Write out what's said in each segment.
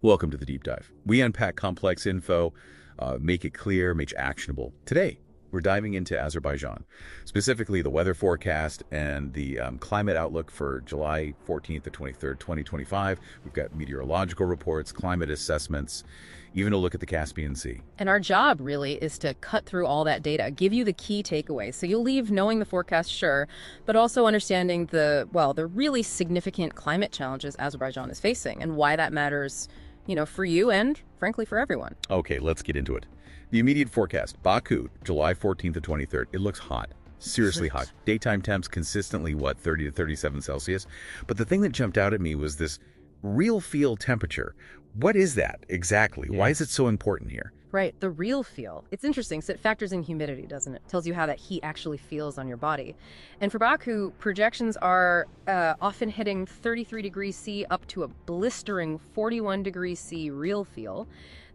Welcome to the Deep Dive. We unpack complex info, make it clear, make it actionable. Today, we're diving into Azerbaijan, specifically the weather forecast and the climate outlook for July 14th to 23rd, 2025. We've got meteorological reports, climate assessments, even a look at the Caspian Sea. And our job really is to cut through all that data, give you the key takeaways. So you'll leave knowing the forecast, sure, but also understanding the really significant climate challenges Azerbaijan is facing and why that matters, for you and, frankly, for everyone. Okay, let's get into it. The immediate forecast, Baku, July 14th to 23rd. It looks hot. Seriously hot. Daytime temps consistently, 30 to 37 Celsius. But the thing that jumped out at me was this real feel temperature. What is that exactly? Yeah. Why is it so important here? Right, the real feel. It's interesting, so it factors in humidity, doesn't it? Tells you how that heat actually feels on your body. And for Baku, projections are often hitting 33 degrees C up to a blistering 41 degrees C real feel.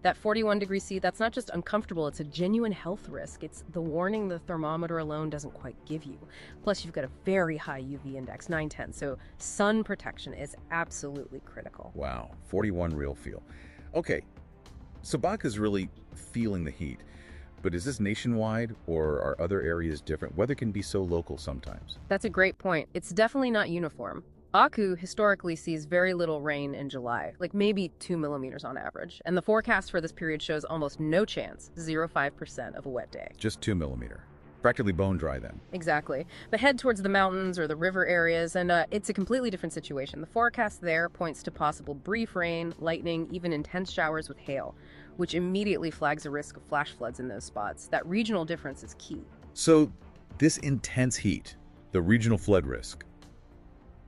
That 41 degrees C, that's not just uncomfortable, it's a genuine health risk. It's the warning the thermometer alone doesn't quite give you. Plus, you've got a very high UV index, 910, so sun protection is absolutely critical. Wow, 41 real feel. Okay, so Baku's really feeling the heat, but is this nationwide or are other areas different? Weather can be so local sometimes. That's a great point. It's definitely not uniform. Baku historically sees very little rain in July, like maybe 2 millimeters on average. And the forecast for this period shows almost no chance, 0.5% of a wet day. Just 2 millimeters. Practically bone dry then. Exactly. But head towards the mountains or the river areas, and it's a completely different situation. The forecast there points to possible brief rain, lightning, even intense showers with hail, which immediately flags a risk of flash floods in those spots. That regional difference is key. So this intense heat, the regional flood risk,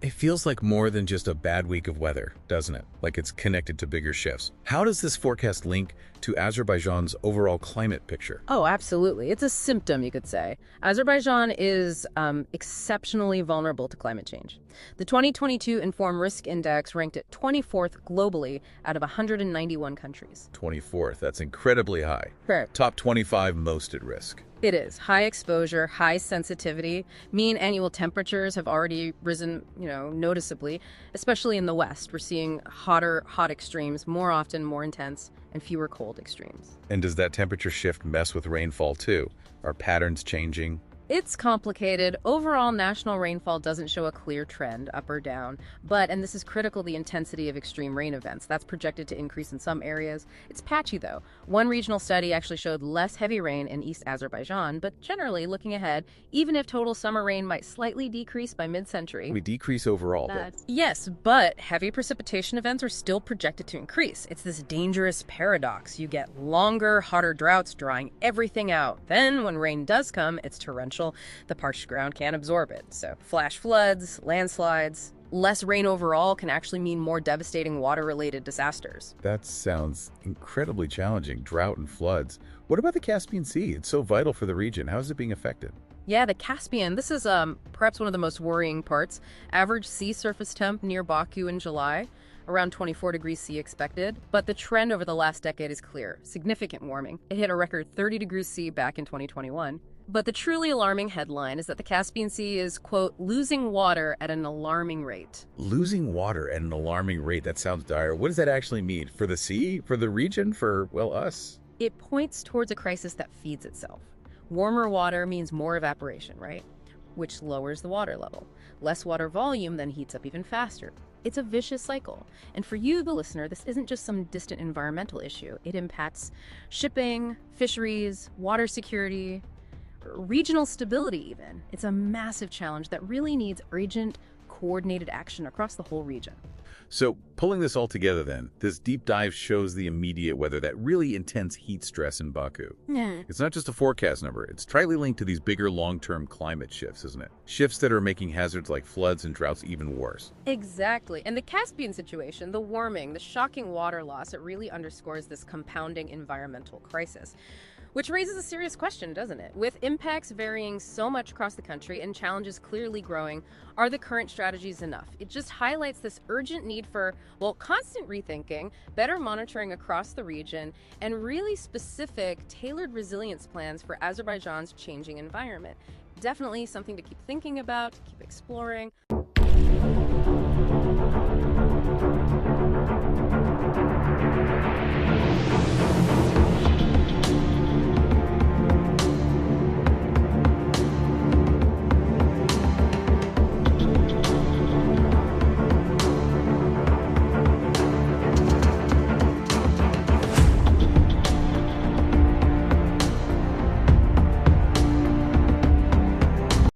it feels like more than just a bad week of weather, doesn't it? Like it's connected to bigger shifts. How does this forecast link to Azerbaijan's overall climate picture? Oh, absolutely. It's a symptom, you could say. Azerbaijan is exceptionally vulnerable to climate change. The 2022 Inform Risk Index ranked it 24th globally out of 191 countries. 24th, that's incredibly high. Sure. Top 25 most at risk. It is. High exposure, high sensitivity. Mean annual temperatures have already risen, noticeably, especially in the West. We're seeing hot extremes, more often, more intense, and fewer cold extremes. And does that temperature shift mess with rainfall too? Are patterns changing? It's complicated. Overall, national rainfall doesn't show a clear trend, up or down. But, and this is critical, the intensity of extreme rain events. That's projected to increase in some areas. It's patchy, though. One regional study actually showed less heavy rain in East Azerbaijan, but generally, looking ahead, even if total summer rain might slightly decrease by mid-century... We decrease overall, Yes, but heavy precipitation events are still projected to increase. It's this dangerous paradox. You get longer, hotter droughts drying everything out. Then, when rain does come, it's torrential. The parched ground can't absorb it. So flash floods, landslides, less rain overall can actually mean more devastating water-related disasters. That sounds incredibly challenging, drought and floods. What about the Caspian Sea? It's so vital for the region. How is it being affected? Yeah, the Caspian, this is perhaps one of the most worrying parts. Average sea surface temp near Baku in July, around 24 degrees C expected. But the trend over the last decade is clear. Significant warming. It hit a record 30 degrees C back in 2021. But the truly alarming headline is that the Caspian Sea is, quote, losing water at an alarming rate. Losing water at an alarming rate? That sounds dire. What does that actually mean? For the sea? For the region? For, us? It points towards a crisis that feeds itself. Warmer water means more evaporation, right? Which lowers the water level. Less water volume then heats up even faster. It's a vicious cycle. And for you, the listener, this isn't just some distant environmental issue. It impacts shipping, fisheries, water security, regional stability even. It's a massive challenge that really needs urgent, coordinated action across the whole region. So, pulling this all together then, this deep dive shows the immediate weather, that really intense heat stress in Baku. Yeah. It's not just a forecast number, it's tightly linked to these bigger long-term climate shifts, isn't it? Shifts that are making hazards like floods and droughts even worse. Exactly. And the Caspian situation, the warming, the shocking water loss, it really underscores this compounding environmental crisis. Which raises a serious question, doesn't it? With impacts varying so much across the country and challenges clearly growing, are the current strategies enough? It just highlights this urgent need for, constant rethinking, better monitoring across the region, and really specific, tailored resilience plans for Azerbaijan's changing environment. Definitely something to keep thinking about, to keep exploring. you.